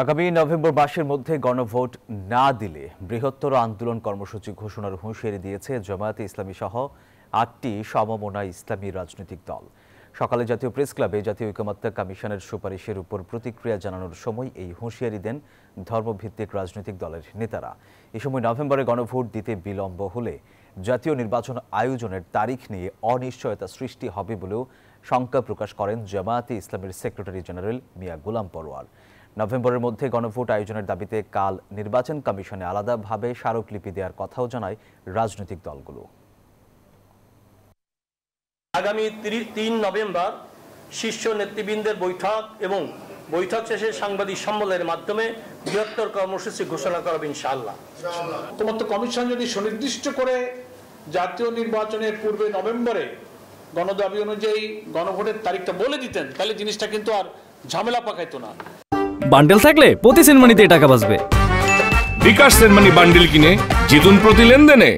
আগামী নভেম্বর মাসের মধ্যে গণভোট না দিলে বৃহত্তর আন্দোলন কর্মসূচি ঘোষণার হুঁশিয়ারি দিয়েছে জামায়াতে ইসলামী সহ ৮টি সমমনা ইসলামী রাজনৈতিক দল। সকালে জাতীয় প্রেস ক্লাবে জাতীয় ঐকমত্য কমিশনের সুপারিশের উপর প্রতিক্রিয়া জানানোর সময় এই হুঁশিয়ারি দেন ধর্মভিত্তিক রাজনৈতিক দলের নেতারা। এ সময় নভেম্বরে গণভোট দিতে বিলম্ব হলে জাতীয় নির্বাচন আয়োজনের তারিখ নিয়ে অনিশ্চয়তা সৃষ্টি হবে বলেও শঙ্কা প্রকাশ করেন জামায়াতে ইসলামের সেক্রেটারি জেনারেল মিয়া গোলাম পরোয়ার। নভেম্বরের মধ্যে গণভোট আয়োজনের দাবিতে কাল নির্বাচন কমিশনে আলাদাভাবে স্মারকলিপি দেওয়ার কথাও জানায় রাজনৈতিক দলগুলো। আগামী ৩ নভেম্বর শীর্ষ নেতৃবৃন্দের বৈঠক এবং বৈঠক শেষে সাংবাদিক সম্মেলনের মাধ্যমে বৃহত্তর কর্মসূচি ঘোষণা করবে ইনশাআল্লাহ। ঐকমত্য কমিশন যদি সুনির্দিষ্ট করে জাতীয় নির্বাচনের পূর্বে নভেম্বরে গণদাবি অনুযায়ী গণভোটের তারিখটা বলে দিতেন, তাহলে জিনিসটা কিন্তু আর ঝামেলা পাকাইতো না। বান্ডেল থাকলে প্রতি সেনমানিতে টাকা বাঁচবে। বিকাশ সেনমানি বান্ডেল কিনে জিতুন প্রতি লেনদেনে।